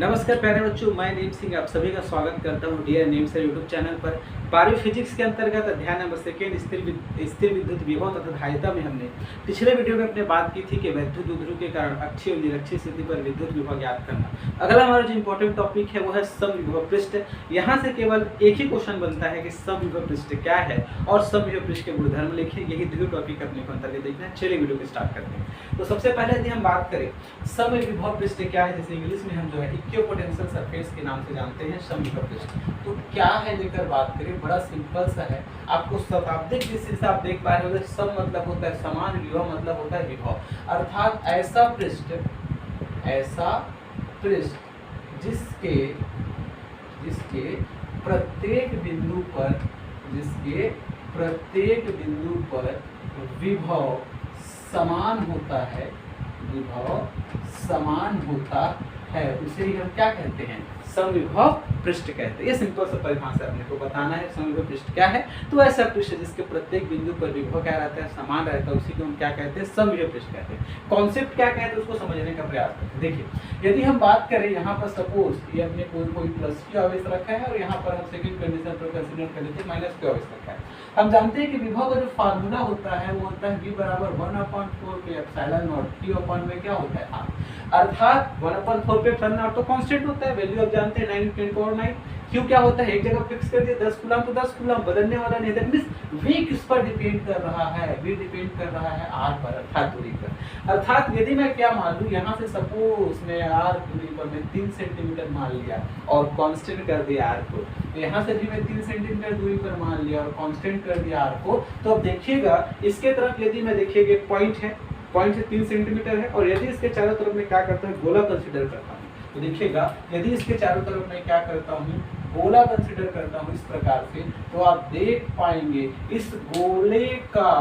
नमस्कार प्यारे बच्चों, मैं नीम सिंह आप सभी का स्वागत करता हूं dear name sir YouTube channel पर। बायो फिजिक्स के अंतर्गत अध्याय नंबर सेकेंड स्थिर विद्युत विभव तथा धारिता में हमने पिछले वीडियो में अपने बात की थी कि वैद्युत उद्ध्रुव के कारण अक्षीय और निरक्षीय स्थिति पर विद्युत विभव ज्ञात करना। अगला हमारा जो इंपॉर्टेंट टॉपिक है वो है समविभव पृष्ठ। यहाँ से केवल एक ही क्वेश्चन बनता है कि समविभव पृष्ठ क्या है और समविभव पृष्ठ के गुणधर्म लिखिए। यही दो टॉपिक अपने को अंतर्गत देखना है। चलिए वीडियो को स्टार्ट करते हैं। तो सबसे पहले यदि हम बात करें समविभव पृष्ठ क्या है, जैसे इंग्लिश में हम जो है इक्विपोटेंशियल सरफेस के नाम से जानते हैं समविभव पृष्ठ। तो क्या है लेकर बात करें, बड़ा सिंपल सा है। आपको शताब्दिक दृष्टि से आप देख पा रहे हो, सम मतलब होता है समान, विभव मतलब होता है विभव, अर्थात ऐसा पृष्ठ जिसके प्रत्येक बिंदु पर विभव समान होता है, उसे ही हम क्या कहते हैं, समविभव पृष्ठ कहते हैं। ये सिंपल सा परिभाषा अपने को बताना है। समविभव पृष्ठ क्या है, तो ऐसा पृष्ठ जिसके प्रत्येक बिंदु पर विभव क्या रहता है, समान रहता है, उसी को हम क्या कहते हैं, समविभव पृष्ठ कहते हैं। कॉन्सेप्ट क्या कहते हैं उसको समझने का प्रयास करते हैं। देखिए, यदि हम बात करें यहाँ पर सपोज ये हमने कोई प्लस क्यू आवेश रखा है और यहाँ पर हम सेकंड कंडीशन पर कंसीडर कर लेते हैं माइनस क्यू आवेश रखा है। हम जानते हैं कि विभव का जो फार्मूला होता है वो होता है v बराबर 1/4 पे एप्सिलॉन नॉट, q अपॉन में क्या होता है r, अर्थात 1/4 पे एप्सिलॉन नॉट तो कांस्टेंट होता है, वैल्यू आप जानते हैं 9.9। क्यों क्या होता है, एक जगह फिक्स कर दिया 10 कूलम तो 10 कूलम, बदलने वाला नहीं। दैट मींस v किस पर डिपेंड कर रहा है, v डिपेंड कर रहा है r पर, अर्थात दूरी पर। अर्थात यदि मैं क्या मान लूं, यहाँ से सपोज मैं r दूरी पर मैं 3 सेंटीमीटर मान लिया और कांस्टेंट कर दिया r को, तो यहाँ से भी मैं 3 सेंटीमीटर दूरी पर मान लिया और कांस्टेंट कर दिया r को, तो अब देखिएगा इसके तरफ यदि मैं देखिएगा एक पॉइंट है, पॉइंट से 3 सेंटीमीटर है, और यदि इसके चारों तरफ मैं क्या करता हूँ, गोला कंसीडर करता हूँ, तो देखिएगा यदि इसके चारों तरफ मैं क्या करता हूँ, गोला कंसीडर करता हूँ इस प्रकार से, तो आप देख पाएंगे इस गोले का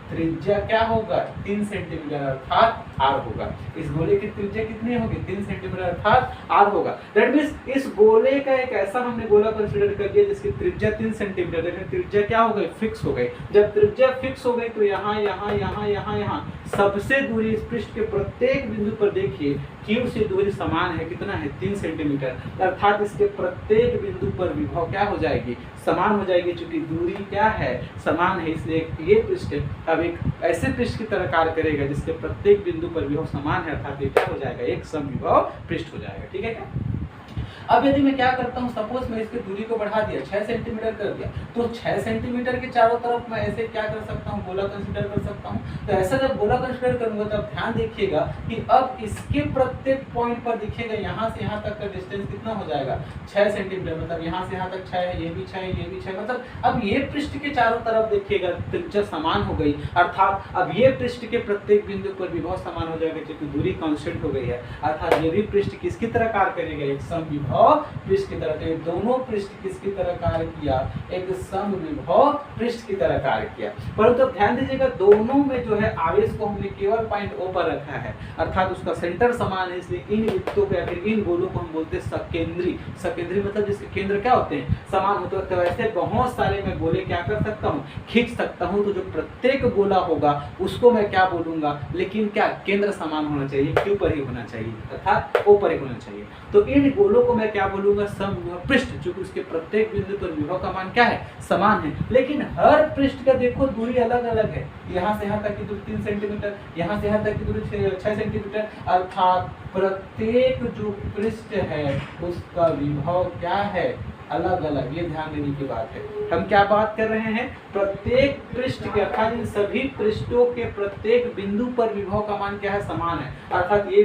त्रिज्या क्या होगा, 3 सेंटीमीटर अर्थात r होगा। इस गोले की त्रिज्या कितनी होगी, 3 सेंटीमीटर अर्थात r होगा। दैट मींस इस गोले का एक ऐसा हमने गोला कंसीडर कर दिया जिसकी त्रिज्या 3 सेंटीमीटर, लेकिन त्रिज्या क्या हो गई, फिक्स हो गई। जब त्रिज्या फिक्स हो गई तो यहाँ सबसे दूरी इस पृष्ठ के प्रत्येक बिंदु पर देखिए q से दूरी समान है, कितना है, 3 सेंटीमीटर, अर्थात इसके प्रत्येक बिंदु पर विभव क्या हो जाएगी, समान हो जाएगी। चूंकि दूरी क्या है, समान है, इसलिए ये पृष्ठ अब एक ऐसे पृष्ठ की तरह कार्य करेगा जिसके प्रत्येक बिंदु पर विभव समान है, अर्थात ये क्या हो जाएगा, एक समविभव पृष्ठ हो जाएगा। ठीक है क्या। अब यदि मैं क्या करता हूँ, सपोज मैं इसकी दूरी को बढ़ा दिया, 6 सेंटीमीटर कर दिया, तो 6 सेंटीमीटर के चारों तरफ मैं ऐसे क्या कर सकता हूँ, गोला कंसीडर कर सकता हूँ। तो ऐसा जब गोला कंसीडर करूंगा तो अब ध्यान देखिएगा कि अब इसके प्रत्येक पॉइंट पर दिखेगा यहाँ से यहाँ तक का डिस्टेंस कितना हो जाएगा, 6 सेंटीमीटर, मतलब यहाँ से यहाँ तक 6 है, ये भी 6 है, ये भी 6, मतलब अब ये पृष्ठ के चारों तरफ देखिएगा त्रिज्या समान हो गई, अर्थात अब ये पृष्ठ के प्रत्येक बिंदु पर विभव समान हो जाएगा क्योंकि दूरी कांस्टेंट हो गई है, अर्थात ये भी पृष्ठ किसकी तरह कार्य करेगा, एक समविभव पृष्ठ की तरह। तो ये दोनों पृष्ठ किसकी तरह कार्य किया, एक समविभव पृष्ठ की तरह कार्य किया। परंतु तो ध्यान दीजिएगा दोनों में जो है आवेश को हमने केवल पॉइंट O पर रखा है, अर्थात उसका सेंटर समान है, इसलिए इन वृत्तों को या फिर इन गोलों को हम बोलते हैं सकेंद्री। सकेंद्री मतलब जिसके केंद्र क्या होते हैं, समान होते हैं। तो ऐसे बहुत सारे मैं गोले क्या कर सकता हूँ, खींच सकता हूँ। तो जो प्रत्येक गोला होगा उसको मैं क्या बोलूंगा, लेकिन क्या केंद्र समान होना चाहिए, Q पर ही होना चाहिए, अर्थात O पर ही होना चाहिए। तो इन गोलों को मैं क्या बोलूंगा, समविभव पृष्ठ, क्योंकि उसके प्रत्येक बिंदु पर विभव का मान क्या है, समान है। लेकिन हर पृष्ठ का देखो दूरी अलग अलग है, यहाँ से यहाँ तक की दूरी 3 सेंटीमीटर, यहाँ से यहाँ तक की दूरी 6 सेंटीमीटर, अर्थात प्रत्येक जो पृष्ठ है उसका विभव क्या है, अलग अलग। ये ध्यान देने की बात है। हम क्या बात कर रहे हैं, प्रत्येक पृष्ठ के, अर्थात इन सभी पृष्ठों के प्रत्येक बिंदु पर विभव का मान क्या है, समान है। अर्थात ये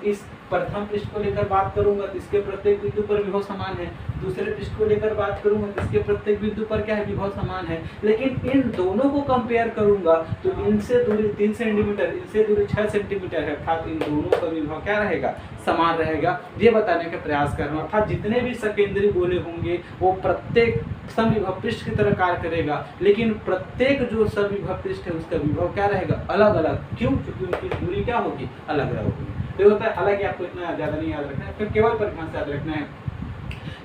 इस प्रथम पृष्ठ को लेकर बात करूंगा तो इसके प्रत्येक बिंदु पर विभव समान है, दूसरे पृष्ठ को लेकर बात करूंगा तो इसके प्रत्येक बिंदु पर क्या है, विभव समान है। लेकिन इन दोनों को कंपेयर करूंगा तो इनसे दूरी 3 सेंटीमीटर, इनसे दूरी 6 सेंटीमीटर है, अर्थात इन दोनों का विभव क्या रहेगा, समान रहेगा। ये बताने का प्रयास कर रहा हूँ। अर्थात जितने भी सकेंद्री गोले होंगे वो प्रत्येक समविभव पृष्ठ की तरह कार्य करेगा, लेकिन प्रत्येक जो समविभव पृष्ठ है उसका विभव क्या रहेगा, अलग अलग। क्यों, क्योंकि उनकी दूरी क्या होगी, अलग अलग होगी। तो होता है, हालांकि आपको इतना ज्यादा नहीं याद रखना है, फिर केवल परिभाषा याद रखना है।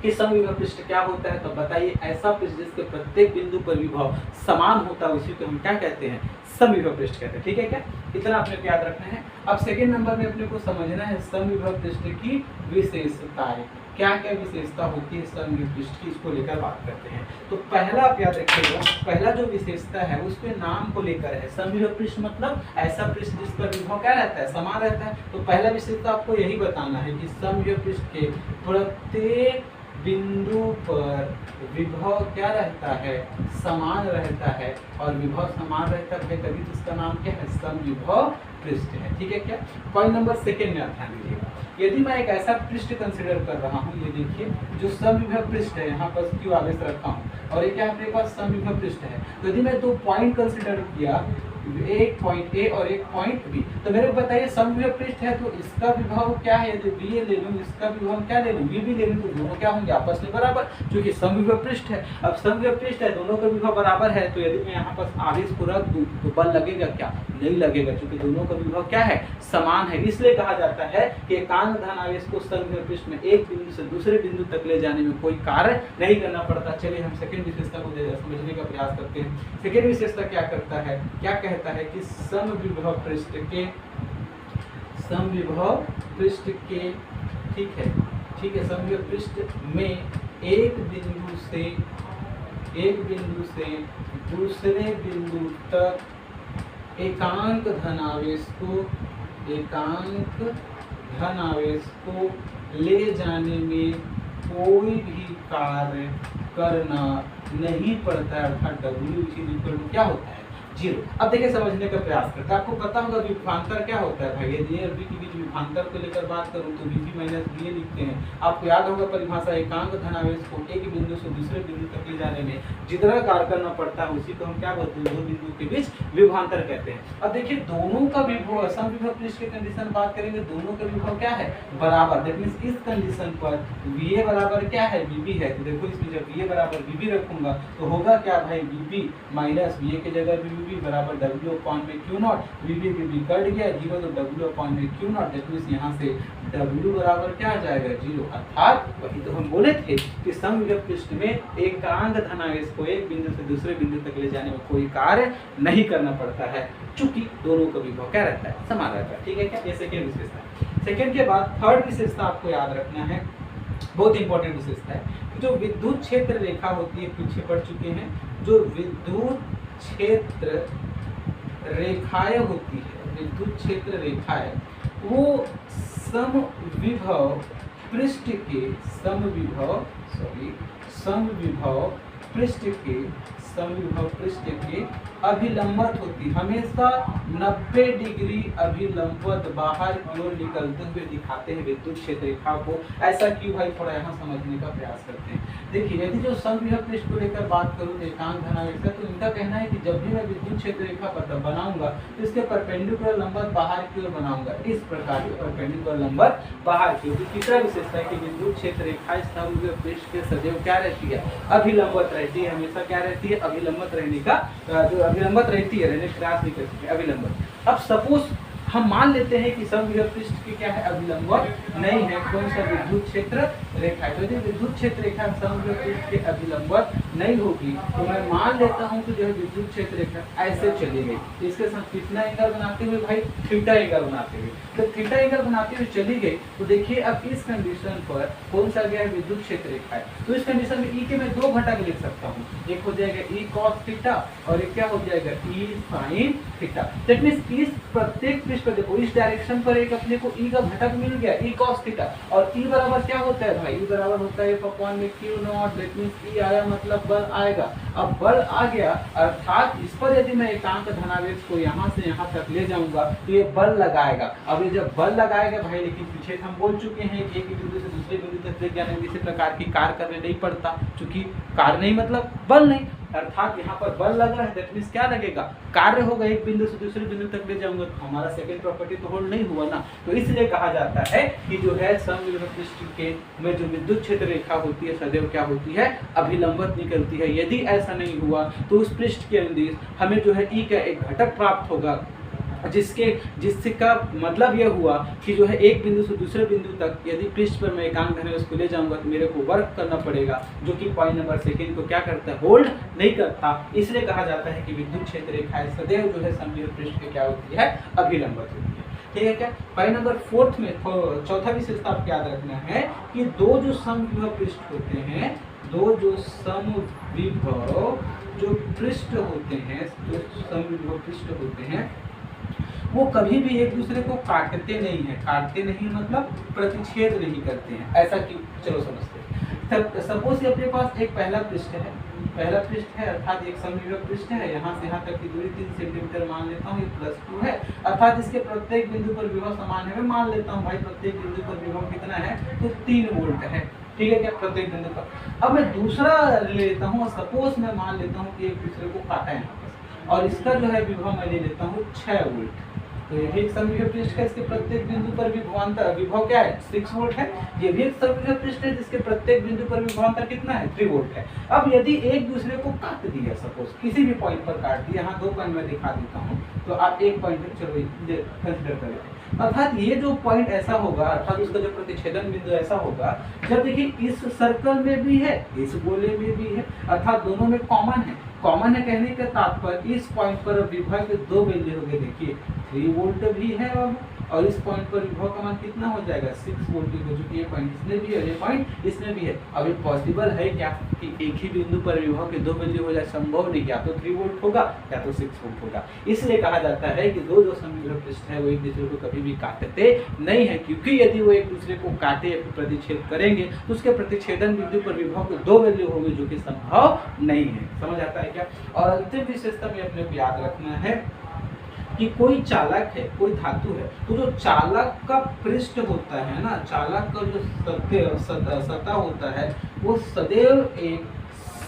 कि समविभव पृष्ठ क्या होता है, तो बताइए ऐसा पृष्ठ जिसके प्रत्येक बिंदु पर विभव समान होता है उसी को हम क्या कहते हैं, समविभव पृष्ठ कहते हैं। ठीक है क्या, इतना अपने को याद रखना है। अब सेकंड नंबर में अपने को समझना है समविभव पृष्ठ की विशेषताएं, क्या क्या विशेषता होती है समविभव पृष्ठ की, इसको लेकर बात करते हैं। तो पहला आप याद रखिएगा, पहला जो विशेषता है उसके नाम को लेकर है। समविभव पृष्ठ मतलब ऐसा पृष्ठ जिस पर विभव क्या रहता है, समान रहता है। तो पहला विशेषता आपको यही बताना है कि समविभव पृष्ठ के प्रत्येक बिंदु पर विभव क्या रहता है, समान रहता है, और विभव समान रहता है तभी तो इसका नाम क्या है, समविभव पृष्ठ है। ठीक है क्या, पॉइंट नंबर सेकंड में आप ध्यान दीजिएगा। यदि मैं एक ऐसा पृष्ठ कंसीडर कर रहा हूँ, ये देखिए जो समविभव पृष्ठ है, यहाँ पर क्यू आगे से रखा हूँ और ये क्या अपने पास समविभव पृष्ठ है। तो यदि मैं दो पॉइंट कंसीडर किया, एक पॉइंट ए और एक पॉइंट बी, तो मेरे को बताइए समविभव पृष्ठ है तो इसका विभव क्या है, यदि बी ए ले लूँ, इसका विभव क्या ले लूँ, बी भी ले लूँ, तो दोनों क्या होंगे, आपस में बराबर, क्योंकि समविभव पृष्ठ है। अब समविभव पृष्ठ है, दोनों का विभव बराबर है, तो यदि मैं यहाँ पर आवेश को रख दूँ तो बल लगेगा क्या, नहीं लगेगा, क्योंकि दोनों का विभव क्या है, समान है। इसलिए कहा जाता है कि एकांक धन आवेश को समविभव पृष्ठ में एक बिंदु से दूसरे बिंदु तक ले जाने में कोई कार्य नहीं करना पड़ता। चलिए हम सेकंड विशेषता को समझने का प्रयास करते हैं। सेकंड विशेषता क्या करता है, क्या कहता है कि समविभव पृष्ठ के ठीक है समविभव पृष्ठ में एक बिंदु से दूसरे बिंदु तक एकांक धनावेश को ले जाने में कोई भी कार्य करना नहीं पड़ता, अर्थात W क्या होता है, जीरो। अब देखिए समझने का प्रयास करते हैं। आपको पता होगा विभवांतर क्या होता है भाई, यदि ए और बी के बीच विभवांतर को लेकर बात करूं तो VB माइनस BA लिखते हैं। आपको याद होगा परिभाषा, एकांक धनावेश को एक बिंदु से दूसरे बिंदु तक ले जाने में जितना कार्य करना पड़ता है उसी को हम क्या बोलते हैं, दो बिंदु के बीच विभवांतर कहते हैं। अब देखिए दोनों का विभव, समविभव पृष्ठ की कंडीशन बात करेंगे, दोनों का विभव क्या है, बराबर। दैट मींस इस कंडीशन पर VA बराबर क्या है, VB है। तो देखो इसमें जब VA बराबर VB रखूंगा तो होगा क्या भाई, VB माइनस VA की जगह VB बराबर W अपॉन में Q नॉट, VB कट गया जीरो, तो W अपॉन में Q नॉट। दैट मींस यहाँ से W बराबर क्या आ जाएगा, जीरो। अर्थात वही तो हम बोले थे कि समविभव पृष्ठ में एकांक धनावेश को एक बिंदु से दूसरे बिंदु तक ले जाने में कोई कार्य नहीं करना पड़ता है, चूंकि दोनों का विभव क्या रहता है, समान रहता है। ठीक है क्या, ये सेकंड विशेषता। सेकंड के बाद थर्ड विशेषता आपको याद रखना है, बहुत इंपॉर्टेंट विशेषता है। जो विद्युत क्षेत्र रेखा होती है, पीछे पढ़ चुके हैं, जो विद्युत क्षेत्र रेखाएं होती है, विद्युत क्षेत्र रेखाएं, वो समविभव पृष्ठ के अभिलंबत होती, हमेशा 90 डिग्री अभिलंबत बाहर की ओर निकलते हुए दिखाते हैं विद्युत क्षेत्र रेखा को। ऐसा क्यों भाई, थोड़ा यहाँ समझने का प्रयास करते हैं। देखिए यदि जो समविभव पृष्ठ को लेकर बात करूँ एकांक धनावेश का, तो इनका कहना है कि जब भी मैं विद्युत क्षेत्र रेखा बनाऊंगा तो इसके परपेंडिकुलर लंबत बाहर की ओर बनाऊंगा, इस प्रकार के परपेंडिकुलर लंबत बाहर की ओर। तीसरा विशेषता है कि विद्युत क्षेत्र रेखा समविभव पृष्ठ के सदैव क्या रहती है, अभिलंबत रहती है, हमेशा क्या रहती है, अभिलंबत रहने का, जो अभिलंबत रहती है, रहने का प्रयास नहीं करती है, अभिलंबत। अब सपोज हम मान लेते हैं कि समविभव पृष्ठ की क्या है, अभिलंबत नहीं है, कौन सा, विद्युत क्षेत्र रेखा है। तो यदि विद्युत क्षेत्र रेखा समविभव पृष्ठ के अभिलंबत नहीं होगी तो मैं मान लेता हूं कि जो है विद्युत क्षेत्र रेखा ऐसे चली गई, इसके साथ कितना एंगल बनाते हुए भाई, थीटा एंगल बनाते हुए। तो थीटा एंगल बनाते हुए चली गई, तो देखिए अब इस कंडीशन पर कौन सा गया है, विद्युत क्षेत्र रेखा है। तो इस कंडीशन में E के मैं दो घटक लिख सकता हूँ, एक हो जाएगा E cos थीटा और एक क्या हो जाएगा, E sin theta. That means इस प्रत्येक पृष्ठ पर देखो, इस डायरेक्शन पर एक अपने को E का घटक मिल गया, E cos थीटा, और E बराबर क्या होता है भाई, E बराबर होता है F/में Q not. That means E आया मतलब बल आएगा। अब बल आ गया, अर्थात इस पर यदि मैं एकांक धनावेश को यहाँ से यहाँ तक ले जाऊंगा तो ये बल लगाएगा। अब ये जब बल लगाएगा भाई, लेकिन पीछे हम बोल चुके हैं कि एक बिंदु से दूसरे बिंदु तक ले जाने में किसी प्रकार की कार्य करने नहीं पड़ता, क्योंकि कार्य नहीं मतलब बल नहीं, अर्थात यहाँ पर बल लग रहा है। दैट मींस क्या लगेगा, कार्य होगा, एक बिंदु से दूसरे बिंदु तक ले जाऊंगा तो हमारा सेकंड प्रॉपर्टी तो होल्ड नहीं हुआ ना। तो इसलिए कहा जाता है कि जो है समविभव पृष्ठ के में जो विद्युत क्षेत्र रेखा होती है सदैव क्या होती है, अभिलंबत निकलती है। यदि ऐसा नहीं हुआ तो उस पृष्ठ के अंदर हमें जो है E का एक घटक प्राप्त होगा, जिसका मतलब यह हुआ कि जो है एक बिंदु से दूसरे बिंदु तक यदि पृष्ठ पर मैं एकांक धनुष को ले जाऊंगा तो मेरे को वर्क करना पड़ेगा, जो कि पॉइंट नंबर सेकंड को क्या करता है, होल्ड नहीं करता। इसलिए कहा जाता है कि विद्युत क्षेत्र रेखाएं सदैव जो है समविभव पृष्ठ के क्या होती है, अभिलंबित होती है। ठीक है क्या। पॉइंट नंबर फोर्थ में चौथा विशेषता आपको याद रखना है कि दो जो समविभव पृष्ठ होते हैं, दो जो समविभव जो पृष्ठ होते हैं, जो समविभव पृष्ठ होते हैं, वो कभी भी एक दूसरे को काटते नहीं है। काटते नहीं मतलब प्रतिच्छेद नहीं करते हैं। ऐसा क्यों, चलो समझते हैं। सपोज अपने पास एक पहला पृष्ठ है, पहला पृष्ठ है अर्थात एक समविभव पृष्ठ है। यहाँ से यहाँ तक की दूरी 3 सेंटीमीटर मान लेता हूँ, ये +2 है, अर्थात इसके प्रत्येक बिंदु पर विभव समान है। मैं मान लेता हूँ भाई प्रत्येक बिंदु पर विभव कितना है, तो 3 वोल्ट है। ठीक है क्या, प्रत्येक बिंदु पर। अब मैं दूसरा ले लेता हूँ, सपोज मैं मान लेता हूँ कि एक दूसरे को काटा है यहाँ पर, और इसका जो है विभव मैं ले लेता हूँ 6 वोल्ट। तो ये भी एक समविभव पृष्ठ है, इसके प्रत्येक बिंदु पर विभव क्या है, 6 वोल्ट है। ये भी एक समविभव पृष्ठ है जिसके प्रत्येक बिंदु पर विभवांतर कितना है, 3 वोल्ट है। अब यदि एक दूसरे को काट दिया, सपोज किसी भी पॉइंट पर काट दिया, यहाँ 2 पॉइंट मैं दिखा देता हूँ, तो आप एक पॉइंट चलो कंसिडर करें। अर्थात ये जो पॉइंट ऐसा होगा, अर्थात उसका जो प्रतिच्छेदन बिंदु ऐसा होगा, जब देखिए इस सर्कल में भी है, इस गोले में भी है, अर्थात दोनों में कॉमन है। कॉमन है कहने का तात्पर्य इस पॉइंट पर विभव के 2 वैल्यू हो गए, देखिए 3 वोल्ट भी है अब, और इस पॉइंट पर विभव का मान कितना हो जाएगा, 6 वोल्ट हो चुकी है। पॉइंट इसमें भी है, ये पॉइंट इसमें भी है। अब ये पॉसिबल है क्या कि एक ही बिंदु पर विभव के 2 वैल्यू हो जाए, संभव नहीं। या तो 3 वोल्ट होगा या तो 6 वोल्ट होगा। इसलिए कहा जाता है कि दो जो समविभव पृष्ठ है वो एक दूसरे को कभी भी काटते नहीं है, क्योंकि यदि वो एक दूसरे को काटे या प्रतिच्छेद करेंगे तो उसके प्रतिच्छेदन बिंदु पर विभव के 2 वैल्यू होंगे, जो कि संभव नहीं है। समझ आता है क्या। और अंतिम विशेषता में अपने को याद रखना है कि कोई चालक है, कोई धातु है, तो जो चालक का पृष्ठ होता है ना, चालक का जो सतह होता है, वो सदैव एक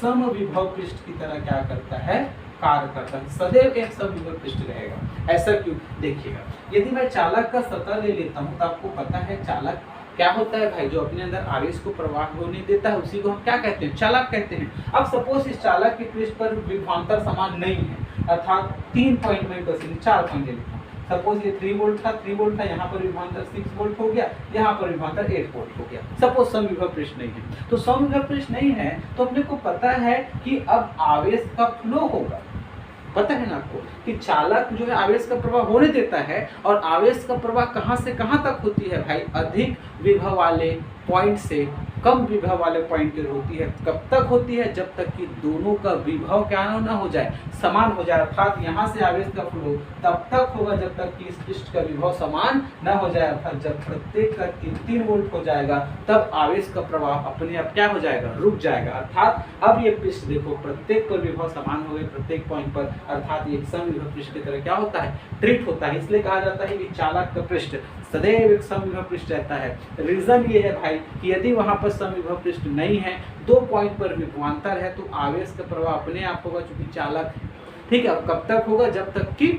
समविभव पृष्ठ की तरह क्या करता है, कार्य करता है। सदैव एक समविभव पृष्ठ रहेगा। ऐसा क्यों, देखिएगा, यदि मैं चालक का सतह ले लेता हूँ तो आपको पता है चालक क्या होता है भाई, जो अपने अंदर आवेश को प्रवाह होने देता है उसी को हम क्या कहते हैं, चालक कहते हैं। अब सपोज इस चालक के पृष्ठ पर विभवांतर समान नहीं है, अर्थात 3 पॉइंट में 4 पॉइंट ले लेता हूँ। सपोज ये 3 वोल्ट था, 3 वोल्ट था, यहाँ पर विभवांतर 6 वोल्ट हो गया, यहाँ पर विभवांतर 8 वोल्ट हो गया। सपोज समविभव पृष्ठ नहीं है, तो समविभव पृष्ठ नहीं है तो अपने को पता है कि अब आवेश का फ्लो होगा। पता है ना आपको कि चालक जो है आवेश का प्रवाह होने देता है, और आवेश का प्रवाह कहाँ से कहाँ तक होती है भाई, अधिक विभव वाले पॉइंट से कम विभव वाले पॉइंट की होती है। कब तक होती है, जब तक कि दोनों का विभव क्या ना हो जाए, समान हो जाए। अर्थात यहाँ से आवेश का फ्लो तब तक होगा जब तक कि इस पृष्ठ का विभव समान न हो जाए, अर्थात जब प्रत्येक का 3 वोल्ट हो जाएगा तब आवेश का प्रवाह अपने आप क्या हो जाएगा, रुक जाएगा। अर्थात अब ये पृष्ठ देखो, प्रत्येक पर विभव समान हो गए प्रत्येक पॉइंट पर, अर्थात ये समविभव पृष्ठ की तरह क्या होता है, ट्रीट होता है। इसलिए कहा जाता है कि चालक का पृष्ठ सदैव एक समविभव पृष्ठ रहता है। रीजन ये है भाई कि यदि वहां पर समविभव पृष्ठ नहीं है, 2 पॉइंट पर विभवांतर है, तो आवेश का प्रवाह अपने आप होगा, चूंकि चालक है। ठीक है, अब कब तक होगा, जब तक कि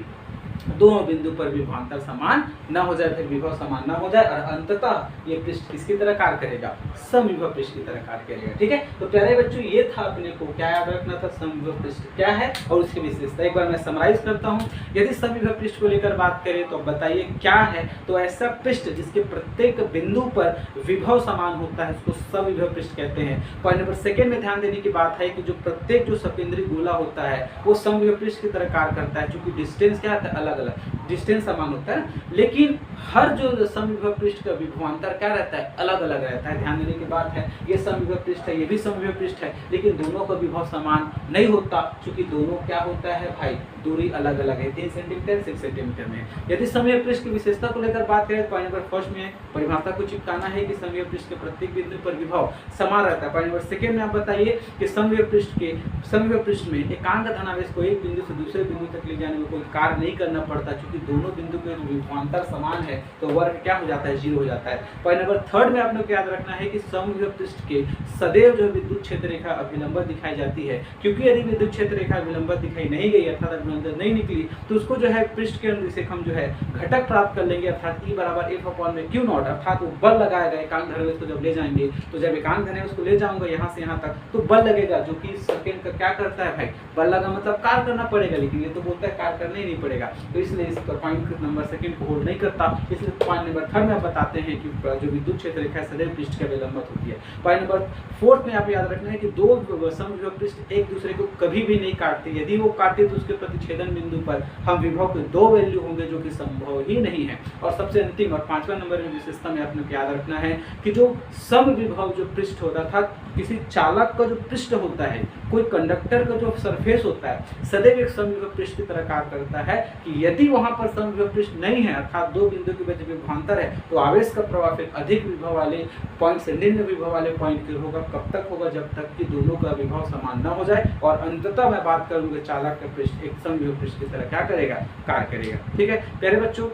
दोनों बिंदु पर विभवांतर समान न हो जाए, फिर विभव समान न हो जाए, और अंततः ये पृष्ठ किसकी तरह कार्य करेगा, समविभव पृष्ठ की तरह कार्य करेगा। ठीक है, तो प्यारे बच्चों ये था अपने को क्या याद रखना था, समविभव पृष्ठ क्या है और उसकी विशेषता। एक बार मैं समराइज करता हूँ। यदि समविभव पृष्ठ को लेकर बात करें तो बताइए क्या है, तो ऐसा पृष्ठ जिसके प्रत्येक बिंदु पर विभव समान होता है उसको समविभव पृष्ठ कहते हैं। पॉइंट नंबर सेकंड में ध्यान देने की बात है कि जो प्रत्येक जो सकेंद्री गोला होता है वो समविभव पृष्ठ की तरह कार्य करता है, क्योंकि डिस्टेंस क्या होता है, अलग अलग डिस्टेंस समान होता है, लेकिन हर जो समविभव पृष्ठ का विभवांतर क्या रहता है, अलग अलग रहता है। ध्यान देने की बात है, ये समविभव पृष्ठ है, ये भी समविभव पृष्ठ है, लेकिन दोनों का विभव समान नहीं होता, क्योंकि दोनों क्या होता है भाई, दूरी अलग अलग है, 3 सेंटीमीटर 6 सेंटीमीटर में। यदि समविभव पृष्ठ की विशेषता को लेकर बात करें, पॉइंट नंबर फर्स्ट में परिभाषा को चिपकाना है कि समविभव पृष्ठ के प्रत्येक बिंदु पर विभव समान रहता है। पॉइंट नंबर सेकंड में आप बताइए कि समविभव पृष्ठ में एकांक धनावेश को एक बिंदु से दूसरे बिंदु तक ले जाने में कोई कार्य नहीं करना पड़ता, क्योंकि दोनों बिंदु के विभवांतर समान है, तो वर्ग क्या हो जाता है, 0 हो जाता है। पॉइंट नंबर थर्ड में आपने को याद रखना है कि समविभव पृष्ठ के सदैव जो विद्युत क्षेत्र रेखा अभिलंबित दिखाई जाती है, क्योंकि यदि विद्युत क्षेत्र रेखा अभिलंबित दिखाई नहीं गई, अर्थात अभिलंबित नहीं निकली, तो उसको जो है पृष्ठ के अनुदिश हम जो है घटक प्राप्त कर लेंगे, अर्थात E बराबर F/Q0, अर्थात वो बल लगाएगा एकांक धनावेश को जब ले जाएंगे, तो जब एकांक धनावेश को ले जाऊंगा यहाँ से यहाँ तक, तो बल लगेगा, जो कि सेकंड का क्या करता है भाई, बल लगा मतलब कार्य करना पड़ेगा, लेकिन ये तो बोलता है कार्य करना ही नहीं पड़ेगा, तो इसलिए इस और पॉइंट नंबर सेकंड को होल्ड नहीं करता, इसलिए पॉइंट नंबर थर्ड में आप बताते हैं कि जो विद्युत क्षेत्र रेखा सदैव पृष्ठ के लंबवत होती है। पॉइंट नंबर फोर्थ में आप याद रखना है कि दो समविभव पृष्ठ एक दूसरे को कभी भी नहीं काटते, यदि वो काटे तो उसके प्रतिच्छेदन बिंदु पर हम विभव के दो वैल्यू होंगे, जो कि संभव ही नहीं है। और सबसे अंतिम और 5वां नंबर में विशेषता में आपने याद रखना है कि जो समविभव जो पृष्ठ होता था, किसी चालक का जो पृष्ठ होता है, कोई कंडक्टर का जो सरफेस होता है, सदैव एक समविभव पृष्ठ की तरह कार्य करता है कि यदि वहां पर समविभव पृष्ठ नहीं है, अर्थात दो बिंदु के बीच विभवांतर है, तो आवेश का प्रवाह फिर अधिक विभव वाले पॉइंट से निम्न विभव वाले पॉइंट की होगा। कब तक होगा? जब तक कि दोनों का विभव समान न हो जाए। और अंततः मैं बात करूंगा चालक का पृष्ठ एक समविभव पृष्ठ की तरह क्या करेगा? कार्य करेगा। ठीक है प्यारे बच्चों,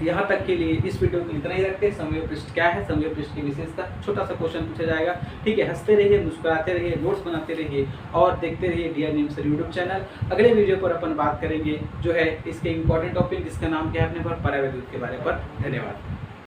यहाँ तक के लिए इस वीडियो को इतना ही रखते हैं। समविभव पृष्ठ क्या है, समविभव पृष्ठ की विशेषता, छोटा सा क्वेश्चन पूछा जाएगा। ठीक है, हंसते रहिए, मुस्कुराते रहिए, नोट्स बनाते रहिए और देखते रहिए डियर नीम सर यूट्यूब चैनल। अगले वीडियो पर अपन बात करेंगे जो है इसके इंपॉर्टेंट टॉपिक जिसका नाम क्या है अपने पर, परावैद्युत के बारे पर। धन्यवाद।